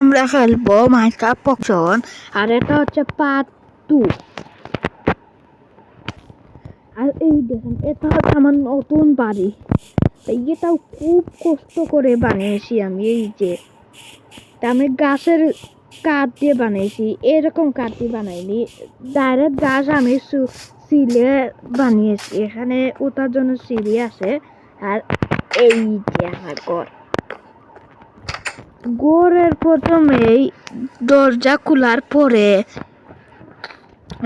আমরা খেলবো মাইনক্রাফট পকশন। আর এটা হচ্ছে পার্ট 2। আর এই দেখেন, এটা হচ্ছে আমার নতুন বাড়ি। এটাও খুব কষ্ট করে বানিয়েছি আমি। এই যে আমি গাছের কাঠ দিয়ে বানিয়েছি, এরকম কাঠ দিয়ে বানাইনি, ডাইরেক্ট গাছ আমি সিলে বানিয়েছি। এখানে ওঠার জন্য সিঁড়ি আছে। আর এই যে আমার ঘরের প্রথমেই দরজা খোলার পরে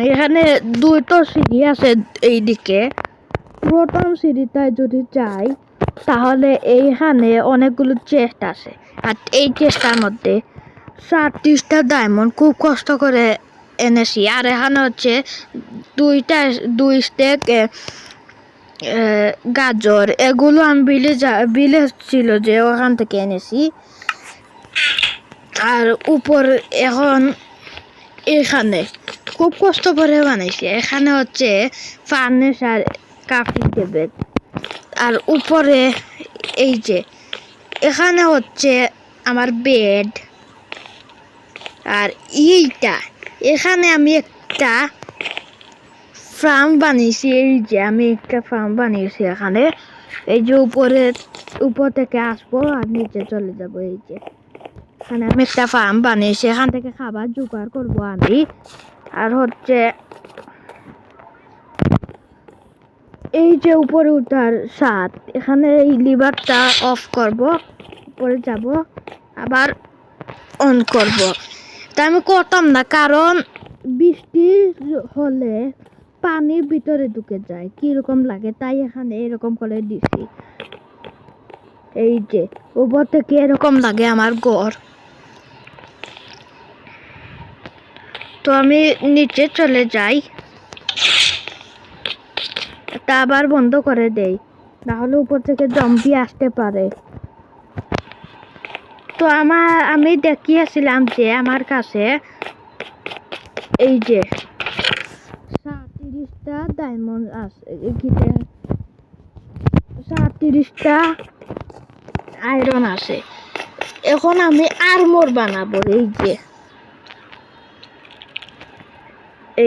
এখানে দুটো সিঁড়ি আছে। এইদিকে প্রথম সিঁড়িটায় যদি যাই তাহলে এইখানে অনেকগুলো চেস্ট আছে। আর এই চেস্টার মধ্যে 37টা ডায়মন্ড খুব কষ্ট করে এনেছি। আর এখানে হচ্ছে দুই স্টেক গাজর, এগুলো আমি বিলে ছিল যে ওখান থেকে এনেছি। আর উপর এখন এখানে খুব কষ্ট করে বানাইছি। এখানে হচ্ছে ফার্নিচার কাফি টেবিল। আর উপরে এই যে এখানে হচ্ছে আমার বেড। আর এইটা এখানে আমি একটা ফার্ম বানিয়েছি। এই যে আমি একটা ফার্ম বানিয়েছি এখানে। এই যে উপর থেকে আসবো আর নিচে চলে যাব। এই যে এখানে আমি একটা ফার্ম বানিয়েছি, এখান থেকে খাবার জোগাড় করবো আমি। আর হচ্ছে এই যে উপরে উঠার ছাদ, এখানে এই লিভারটা অফ করব, উপরে যাব, আবার অন করব। তা আমি করতাম না, কারণ বৃষ্টি হলে পানির ভিতরে ঢুকে যায়, কিরকম লাগে, তাই এখানে এরকম করে দিছি। এই যে উপর থেকে এরকম লাগে আমার ঘর। তো আমি নিচে চলে যাই, তা আবার বন্ধ করে দেই, তাহলে উপর থেকে জম্বি আসতে পারে। তো আমি দেখিয়েছিলাম যে আমার কাছে এই যে 37টা ডায়মন্ড আছে, 37টা আয়রন আছে। এখন আমি আর্মর বানাবো।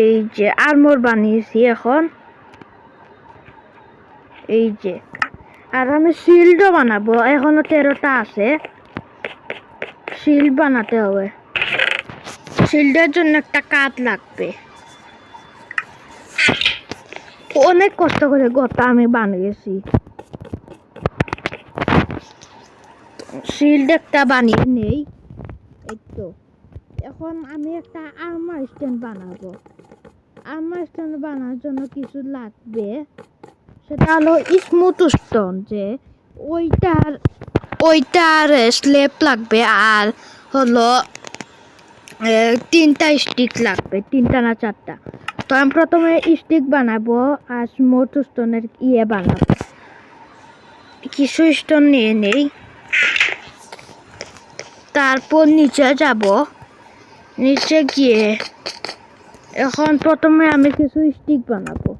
এই যে আর্মর বানিয়েছি এখন। এই যে আর আমি শিল্ডও বানাবো, এখনো 13টা আছে। শিল্ড বানাতে হবে, শিল্ডের জন্য একটা কাঠ লাগবে। অনেক কষ্ট করে গোটা আমি বানিয়েছি। শিল্ড একটা বানিয়ে নেই। এই তো এখন আমি একটা আর্মার স্ট্যান্ড বানাবো। আর্মার স্ট্যান্ড বানানোর জন্য কিছু লাগবে, সেটা হলো স্মুথ স্টোন। যে ওইটার স্লেব লাগবে। আর হলো 3টা স্টিক লাগবে, 3টা না 4টা। তো আমি প্রথমে স্টিক বানাবো আর স্মুথ স্টোনের বানাবো। কিছু স্টোন নিয়ে নেই, তারপর নিচে যাব। নিচে গিয়ে এখন প্রথমে আমি কিছু স্টিক বানাবো।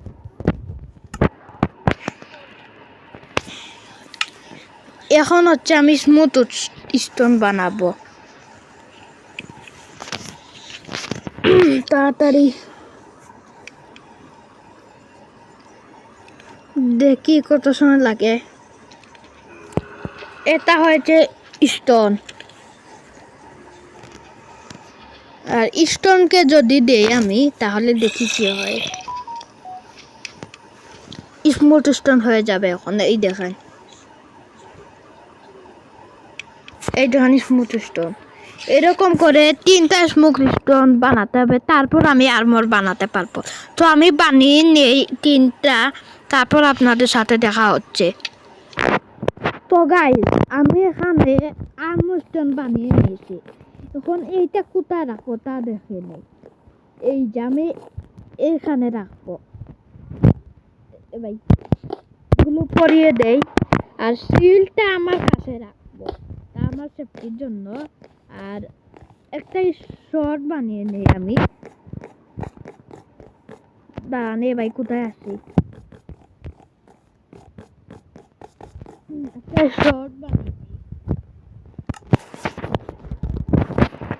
এখন হচ্ছে আমি স্মুথ স্টোন বানাবো। তাড়াতাড়ি দেখি কত সময় লাগে। এটা হয়েছে স্টোন। আর স্টোনকে যদি দেই আমি, তাহলে দেখি কি হয়। স্মুথ স্টোন হয়ে যাবে এখন। এই দেখেন স্মুথ স্টোন। এরকম করে 3টা স্মুথ স্টোন বানাতে হবে, তারপর আমি আর্মর বানাতে পারবো। তো আমি বানিয়ে নেই 3টা, তারপর আপনাদের সাথে দেখা হচ্ছে। তো গাইস, আমি এখানে আর্মর স্টোন বানিয়ে নিয়েছি। এখন এইটা কোথায় রাখবো তা দেখে নেই। এই যে আমি এখানে রাখবো। এগুলো পরিয়ে দেই। আর শিলটা আমার কাছে রাখবো, তা আমার সেফটির জন্য। আর একটা শর্ট বানিয়ে নেই আমি। দাঁড়ান ভাই, কোথায় আছি? একটা শর্ট বানিয়ে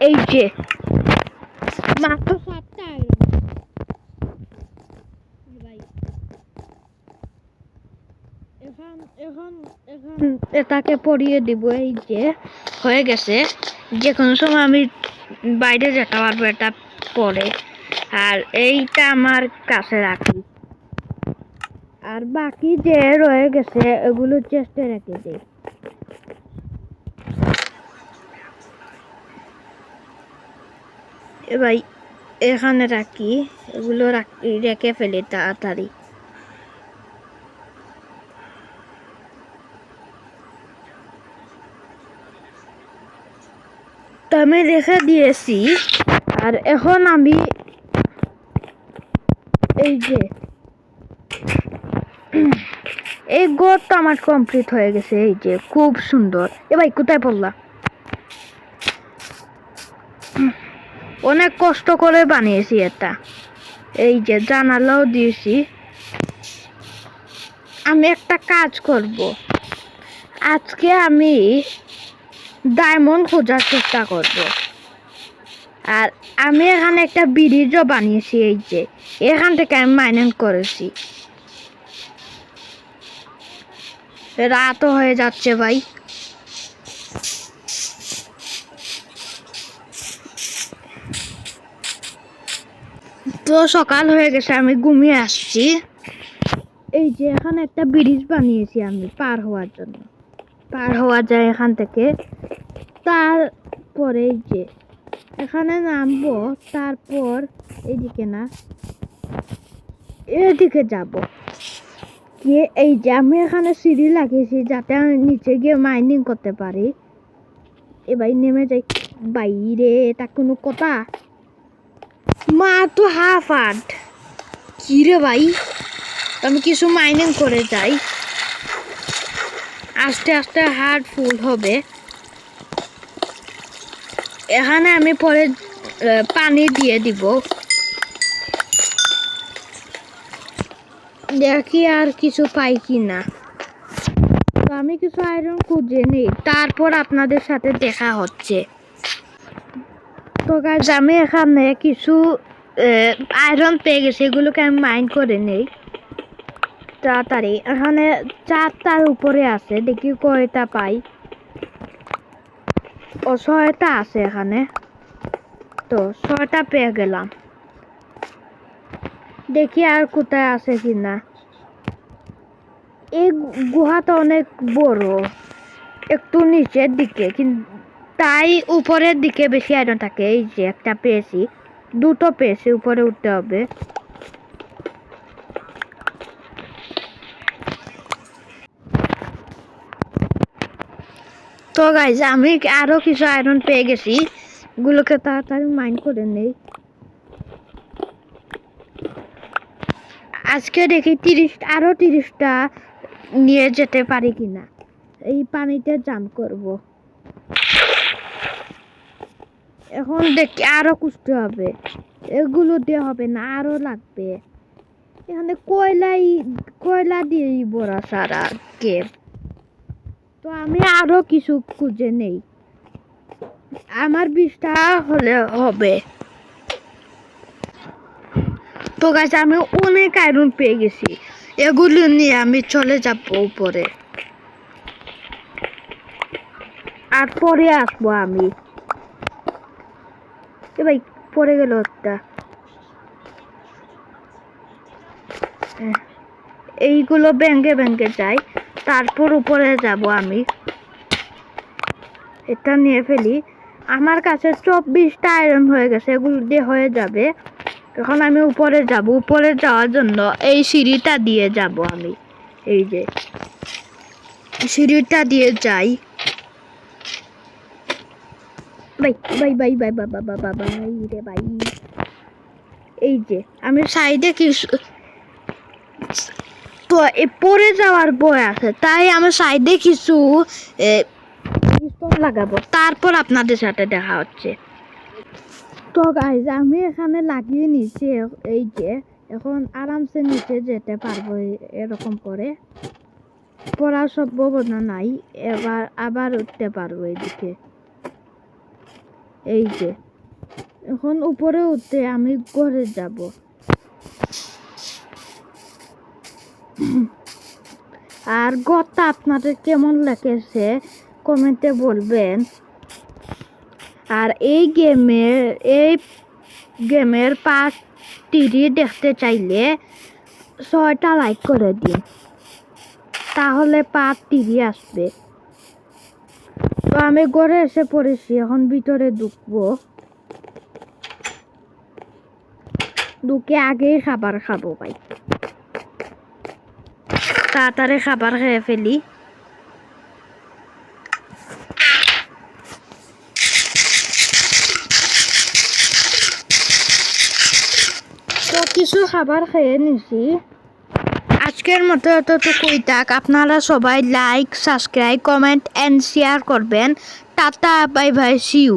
এই যে মাত্র 7টা আয়রন ভাই। এখন এখন এখন এটাকে পরিয়ে দিব। এই যে হয়ে গেছে, যে কোনো সময় আমি বাইরে যেতে পারবো এটা পরে। আর এইটা আমার কাছে রাখি, আর বাকি যে রয়ে গেছে এগুলো চেষ্টা রেখে দিই। ভাই এখানে রাখি, এগুলো রেখে ফেলি তাড়াতাড়ি। তো আমি রেখে দিয়েছি। আর এখন আমি এই যে এই ঘরটা আমার কমপ্লিট হয়ে গেছে। এই যে খুব সুন্দর। এ ভাই কোথায় পড়লা? অনেক কষ্ট করে বানিয়েছি এটা। এই যে জানালাও দিয়েছি। আমি একটা কাজ করব, আজকে আমি ডায়মন্ড খোঁজার চেষ্টা করব। আর আমি এখানে একটা ব্রিজও বানিয়েছি। এই যে এখান থেকে আমি মাইনিং করেছি। রাতও হয়ে যাচ্ছে ভাই। তো সকাল হয়ে গেছে, আমি ঘুমিয়ে আসছি। এই যে এখানে একটা ব্রিজ বানিয়েছি আমি পার হওয়ার জন্য, পার হওয়া যায় এখান থেকে। তারপরে এই যে এখানে নামবো, তারপর এইদিকে না এদিকে যাব গিয়ে। এই যে আমি এখানে সিঁড়ি লাগিয়েছি যাতে আমি নিচে গিয়ে মাইনিং করতে পারি। এবার নেমে যাই। বাইরে তা কোনো কথা? মা তো হাফ আর্ট কি রে ভাই, আমি কিছু মাইনিং করে যাই, আস্তে আস্তে হার্ট ফুল হবে। এখানে আমি পরে পানি দিয়ে দিব। দেখি আর কিছু পাই কি না। তো আমি কিছু আয়রন খুঁজে নিই, তারপর আপনাদের সাথে দেখা হচ্ছে। তো গাইস আমি এখানে কিছু আয়রন পেয়ে গেছি, এগুলোকে আমি মাইন করে নেই তাড়াতাড়ি। এখানে 4টার উপরে আছে, দেখি কয়টা পাই। ও 6টা আছে এখানে। তো 6টা পেয়ে গেলাম। দেখি আর কোথায় আছে কিনা। এই গুহাটা অনেক বড়, একটু নিচের দিকে, কিন্তু তাই উপরের দিকে বেশি আয়রন থাকে। এই যে একটা পেয়েছি, 2টো পেয়েছি, উপরে উঠতে হবে। তো গাইজ আমি আরো কিছু আয়রন পেয়ে গেছি, গুলোকে তাড়াতাড়ি মাইন করে নেই। আজকে দেখি আরো 30টা নিয়ে যেতে পারি কিনা। এই পানিতে জাম্প করব। এখন দেখি আরো খুঁজতে হবে, এগুলো দিয়ে হবে না, আরো লাগবে। এখানে কয়লা দিয়ে বড়া সারা কেভ। তো আমি আরো কিছু খুঁজে নেই, আমার 20টা হলে হবে। তো গাছ আমি অনেক আয়রন পেয়ে গেছি, এগুলো নিয়ে আমি চলে যাব উপরে, আর পরে আসবো আমি। ভাই পড়ে গেল একটা। এইগুলো ব্যাঙ্গে ব্যাঙ্গে যাই, তারপর উপরে যাব আমি। এটা নিয়ে ফেলি। আমার কাছে 24টা আয়রন হয়ে গেছে, এগুলো দিয়ে হয়ে যাবে। এখন আমি উপরে যাব, উপরে যাওয়ার জন্য এই সিঁড়িটা দিয়ে যাব আমি। এই যে সিঁড়িটা দিয়ে যাই। বাই বাই বাই বাই বাবা বাবা বাই রে বাই। এই যে আমি সাইডে কিছু তো পড়ে যাওয়ার ভয় আছে, তাই আমি সাইডে কিছু লাগাবো, তারপর আপনাদের সাথে দেখা হচ্ছে। তো গাইজ আমি এখানে লাগিয়ে নিয়েছি। এই যে এখন আরামসে নিচে যেতে পারবো, এরকম করে পড়ার সম্ভাবনা নাই। এবার আবার উঠতে পারবো এদিকে। এই যে এখন উপরে উঠতে আমি ঘরে যাব। আর ঘরটা আপনাদের কেমন লেগেছে কমেন্টে বলবেন। আর এই গেমের পার্ট 3 দেখতে চাইলে 6টা লাইক করে দিন, তাহলে পার্ট 3 আসবে। তো আমি ঘরে এসে পড়েছি, এখন ভিতরে ঢুকে আগেই খাবার খাবো ভাই, তাড়াতাড়ি খাবার খেয়ে ফেলি। তো কিছু খাবার খেয়ে নিছি, আজকের মতো এতটুকুই থাক। আপনারা সবাই like, subscribe, comment and share করবেন। Tata, bye bye, see you.